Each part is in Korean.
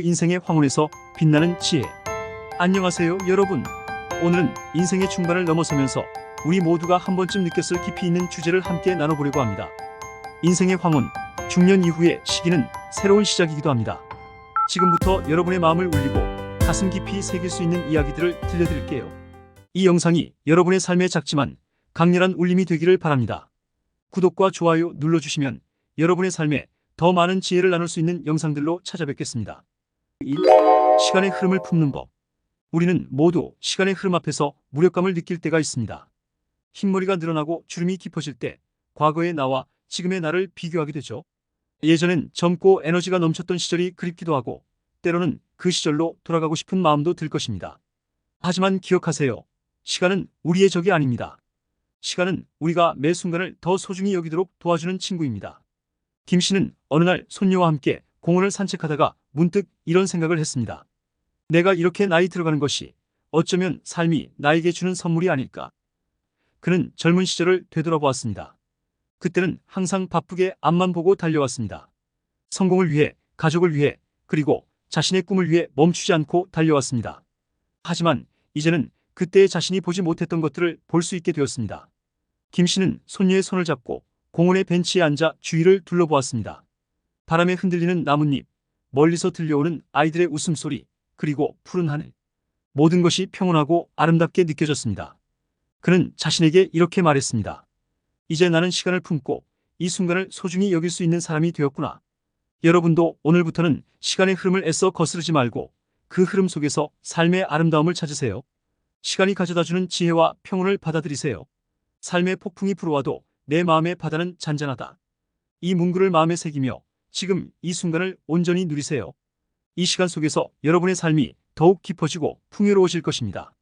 인생의 황혼에서 빛나는 지혜. 안녕하세요 여러분. 오늘은 인생의 중반을 넘어서면서 우리 모두가 한 번쯤 느꼈을 깊이 있는 주제를 함께 나눠보려고 합니다. 인생의 황혼, 중년 이후의 시기는 새로운 시작이기도 합니다. 지금부터 여러분의 마음을 울리고 가슴 깊이 새길 수 있는 이야기들을 들려드릴게요. 이 영상이 여러분의 삶에 작지만 강렬한 울림이 되기를 바랍니다. 구독과 좋아요 눌러주시면 여러분의 삶에 더 많은 지혜를 나눌 수 있는 영상들로 찾아뵙겠습니다. 1. 시간의 흐름을 품는 법. 우리는 모두 시간의 흐름 앞에서 무력감을 느낄 때가 있습니다. 흰머리가 늘어나고 주름이 깊어질 때 과거의 나와 지금의 나를 비교하게 되죠. 예전엔 젊고 에너지가 넘쳤던 시절이 그립기도 하고 때로는 그 시절로 돌아가고 싶은 마음도 들 것입니다. 하지만 기억하세요. 시간은 우리의 적이 아닙니다. 시간은 우리가 매 순간을 더 소중히 여기도록 도와주는 친구입니다. 김 씨는 어느 날 손녀와 함께 공원을 산책하다가 문득 이런 생각을 했습니다. 내가 이렇게 나이 들어가는 것이 어쩌면 삶이 나에게 주는 선물이 아닐까. 그는 젊은 시절을 되돌아보았습니다. 그때는 항상 바쁘게 앞만 보고 달려왔습니다. 성공을 위해, 가족을 위해, 그리고 자신의 꿈을 위해 멈추지 않고 달려왔습니다. 하지만 이제는 그때의 자신이 보지 못했던 것들을 볼 수 있게 되었습니다. 김 씨는 손녀의 손을 잡고 공원의 벤치에 앉아 주위를 둘러보았습니다. 바람에 흔들리는 나뭇잎, 멀리서 들려오는 아이들의 웃음소리, 그리고 푸른 하늘. 모든 것이 평온하고 아름답게 느껴졌습니다. 그는 자신에게 이렇게 말했습니다. 이제 나는 시간을 품고 이 순간을 소중히 여길 수 있는 사람이 되었구나. 여러분도 오늘부터는 시간의 흐름을 애써 거스르지 말고 그 흐름 속에서 삶의 아름다움을 찾으세요. 시간이 가져다주는 지혜와 평온을 받아들이세요. 삶의 폭풍이 불어와도 내 마음의 바다는 잔잔하다. 이 문구를 마음에 새기며 지금 이 순간을 온전히 누리세요. 이 시간 속에서 여러분의 삶이 더욱 깊어지고 풍요로워질 것입니다.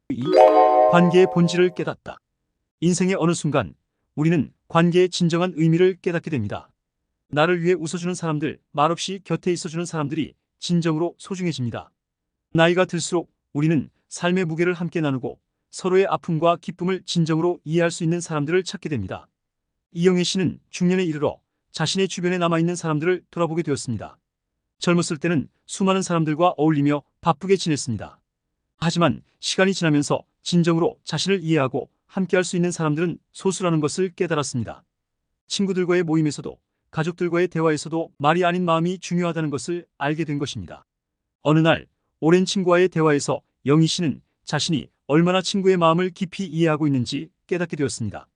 2. 관계의 본질을 깨닫다. 인생의 어느 순간 우리는 관계의 진정한 의미를 깨닫게 됩니다. 나를 위해 웃어주는 사람들, 말없이 곁에 있어주는 사람들이 진정으로 소중해집니다. 나이가 들수록 우리는 삶의 무게를 함께 나누고 서로의 아픔과 기쁨을 진정으로 이해할 수 있는 사람들을 찾게 됩니다. 이영애 씨는 중년에 이르러 자신의 주변에 남아있는 사람들을 돌아보게 되었습니다. 젊었을 때는 수많은 사람들과 어울리며 바쁘게 지냈습니다. 하지만 시간이 지나면서 진정으로 자신을 이해하고 함께할 수 있는 사람들은 소수라는 것을 깨달았습니다. 친구들과의 모임에서도 가족들과의 대화에서도 말이 아닌 마음이 중요하다는 것을 알게 된 것입니다. 어느 날 오랜 친구와의 대화에서 영희 씨는 자신이 얼마나 친구의 마음을 깊이 이해하고 있는지 깨닫게 되었습니다.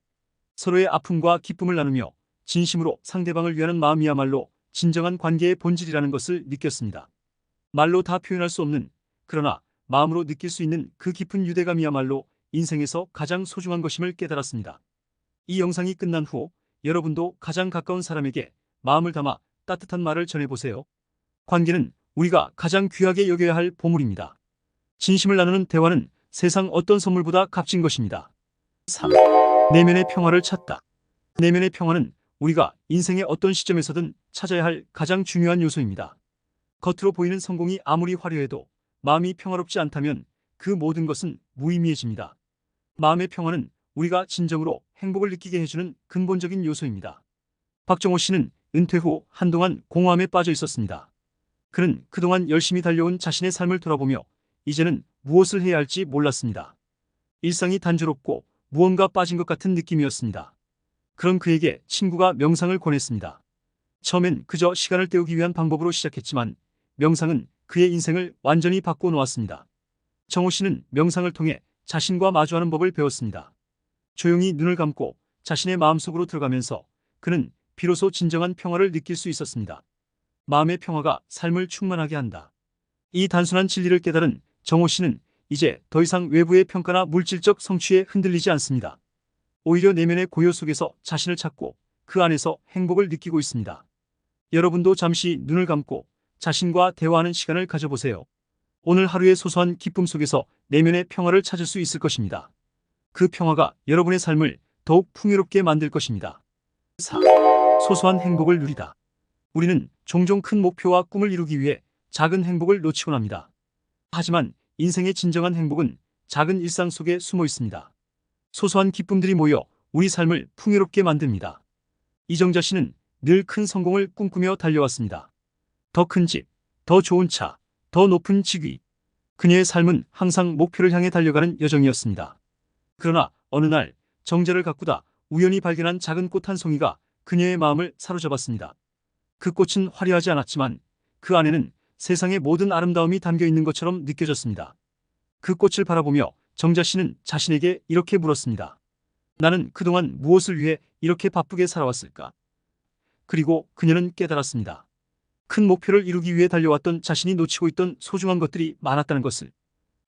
서로의 아픔과 기쁨을 나누며 진심으로 상대방을 위하는 마음이야말로 진정한 관계의 본질이라는 것을 느꼈습니다. 말로 다 표현할 수 없는, 그러나 마음으로 느낄 수 있는 그 깊은 유대감이야말로 인생에서 가장 소중한 것임을 깨달았습니다. 이 영상이 끝난 후 여러분도 가장 가까운 사람에게 마음을 담아 따뜻한 말을 전해보세요. 관계는 우리가 가장 귀하게 여겨야 할 보물입니다. 진심을 나누는 대화는 세상 어떤 선물보다 값진 것입니다. 3. 내면의 평화를 찾다. 내면의 평화는 우리가 인생의 어떤 시점에서든 찾아야 할 가장 중요한 요소입니다. 겉으로 보이는 성공이 아무리 화려해도 마음이 평화롭지 않다면 그 모든 것은 무의미해집니다. 마음의 평화는 우리가 진정으로 행복을 느끼게 해주는 근본적인 요소입니다. 박정호 씨는 은퇴 후 한동안 공허함에 빠져 있었습니다. 그는 그동안 열심히 달려온 자신의 삶을 돌아보며 이제는 무엇을 해야 할지 몰랐습니다. 일상이 단조롭고 무언가 빠진 것 같은 느낌이었습니다. 그런 그에게 친구가 명상을 권했습니다. 처음엔 그저 시간을 때우기 위한 방법으로 시작했지만 명상은 그의 인생을 완전히 바꿔놓았습니다. 정호 씨는 명상을 통해 자신과 마주하는 법을 배웠습니다. 조용히 눈을 감고 자신의 마음속으로 들어가면서 그는 비로소 진정한 평화를 느낄 수 있었습니다. 마음의 평화가 삶을 충만하게 한다. 이 단순한 진리를 깨달은 정호 씨는 이제 더 이상 외부의 평가나 물질적 성취에 흔들리지 않습니다. 오히려 내면의 고요 속에서 자신을 찾고 그 안에서 행복을 느끼고 있습니다. 여러분도 잠시 눈을 감고 자신과 대화하는 시간을 가져보세요. 오늘 하루의 소소한 기쁨 속에서 내면의 평화를 찾을 수 있을 것입니다. 그 평화가 여러분의 삶을 더욱 풍요롭게 만들 것입니다. 4. 소소한 행복을 누리다. 우리는 종종 큰 목표와 꿈을 이루기 위해 작은 행복을 놓치곤 합니다. 하지만 인생의 진정한 행복은 작은 일상 속에 숨어 있습니다. 소소한 기쁨들이 모여 우리 삶을 풍요롭게 만듭니다. 이정자 씨는 늘 큰 성공을 꿈꾸며 달려왔습니다. 더 큰 집, 더 좋은 차, 더 높은 직위. 그녀의 삶은 항상 목표를 향해 달려가는 여정이었습니다. 그러나 어느 날 정자를 가꾸다 우연히 발견한 작은 꽃 한 송이가 그녀의 마음을 사로잡았습니다. 그 꽃은 화려하지 않았지만 그 안에는 세상의 모든 아름다움이 담겨 있는 것처럼 느껴졌습니다. 그 꽃을 바라보며 정자 씨는 자신에게 이렇게 물었습니다. 나는 그동안 무엇을 위해 이렇게 바쁘게 살아왔을까? 그리고 그녀는 깨달았습니다. 큰 목표를 이루기 위해 달려왔던 자신이 놓치고 있던 소중한 것들이 많았다는 것을.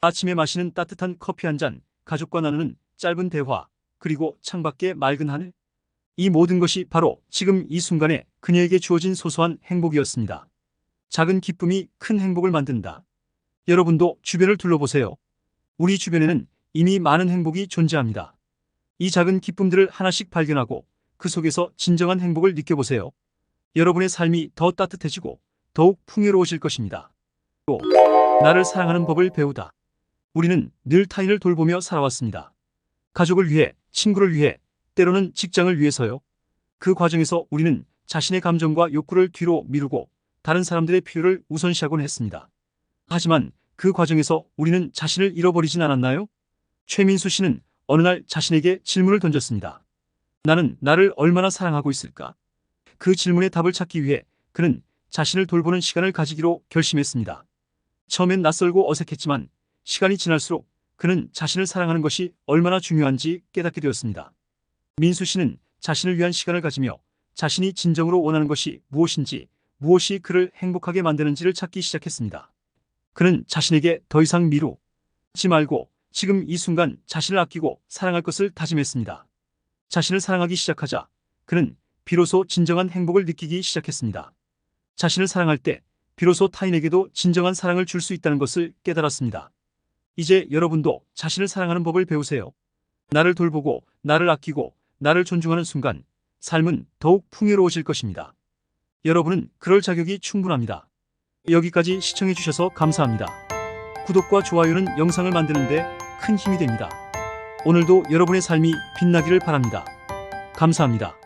아침에 마시는 따뜻한 커피 한 잔, 가족과 나누는 짧은 대화, 그리고 창밖의 맑은 하늘. 이 모든 것이 바로 지금 이 순간에 그녀에게 주어진 소소한 행복이었습니다. 작은 기쁨이 큰 행복을 만든다. 여러분도 주변을 둘러보세요. 우리 주변에는 이미 많은 행복이 존재합니다. 이 작은 기쁨들을 하나씩 발견하고 그 속에서 진정한 행복을 느껴보세요. 여러분의 삶이 더 따뜻해지고 더욱 풍요로워질 것입니다. 또 나를 사랑하는 법을 배우다. 우리는 늘 타인을 돌보며 살아왔습니다. 가족을 위해, 친구를 위해, 때로는 직장을 위해서요. 그 과정에서 우리는 자신의 감정과 욕구를 뒤로 미루고 다른 사람들의 필요를 우선시하곤 했습니다. 하지만 그 과정에서 우리는 자신을 잃어버리진 않았나요? 최민수 씨는 어느 날 자신에게 질문을 던졌습니다. 나는 나를 얼마나 사랑하고 있을까? 그 질문의 답을 찾기 위해 그는 자신을 돌보는 시간을 가지기로 결심했습니다. 처음엔 낯설고 어색했지만 시간이 지날수록 그는 자신을 사랑하는 것이 얼마나 중요한지 깨닫게 되었습니다. 민수 씨는 자신을 위한 시간을 가지며 자신이 진정으로 원하는 것이 무엇인지, 무엇이 그를 행복하게 만드는지를 찾기 시작했습니다. 그는 자신에게 더 이상 미루지 말고 지금 이 순간 자신을 아끼고 사랑할 것을 다짐했습니다. 자신을 사랑하기 시작하자 그는 비로소 진정한 행복을 느끼기 시작했습니다. 자신을 사랑할 때 비로소 타인에게도 진정한 사랑을 줄 수 있다는 것을 깨달았습니다. 이제 여러분도 자신을 사랑하는 법을 배우세요. 나를 돌보고 나를 아끼고 나를 존중하는 순간 삶은 더욱 풍요로워질 것입니다. 여러분은 그럴 자격이 충분합니다. 여기까지 시청해주셔서 감사합니다. 구독과 좋아요는 영상을 만드는 데 큰 힘이 됩니다. 오늘도 여러분의 삶이 빛나기를 바랍니다. 감사합니다.